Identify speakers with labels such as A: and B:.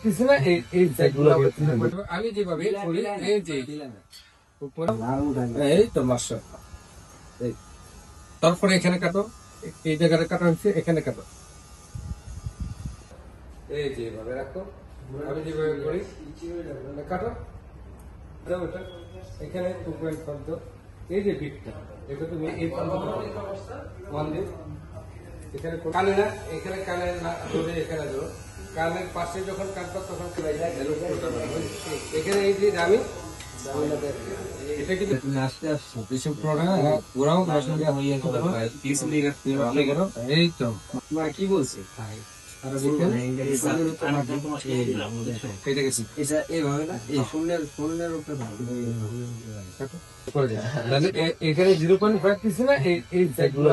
A: রাখতেছি না, এই সাইডগুলো আমি যেভাবে করি, এই যে এই তো মাশাআল্লাহ। তারপরে এখানে কাটো, এই জায়গাটা কাটা হচ্ছে, এখানে কাটো, এই যে এভাবে রাখো, আমি যেভাবে করি কাটো, ওটা এখানে 2.5 দাও, এই যে বিটটা এটা তুমি এই ওয়ান দিয়ে এখানে কানে না, এখানে কানে না ধরে এখানে ধরো, কানের পাশে যখন কাটবা তখন এখানে এই যে আমি এটা কিন্তু তুমি আস্তে আস্তে কিছু প্রোডাক্ট ওরাও ভাষণটা হইয়া গেল এই তো কি বলছে এখানে 0.5 দিচ্ছে না, এই সাইডগুলো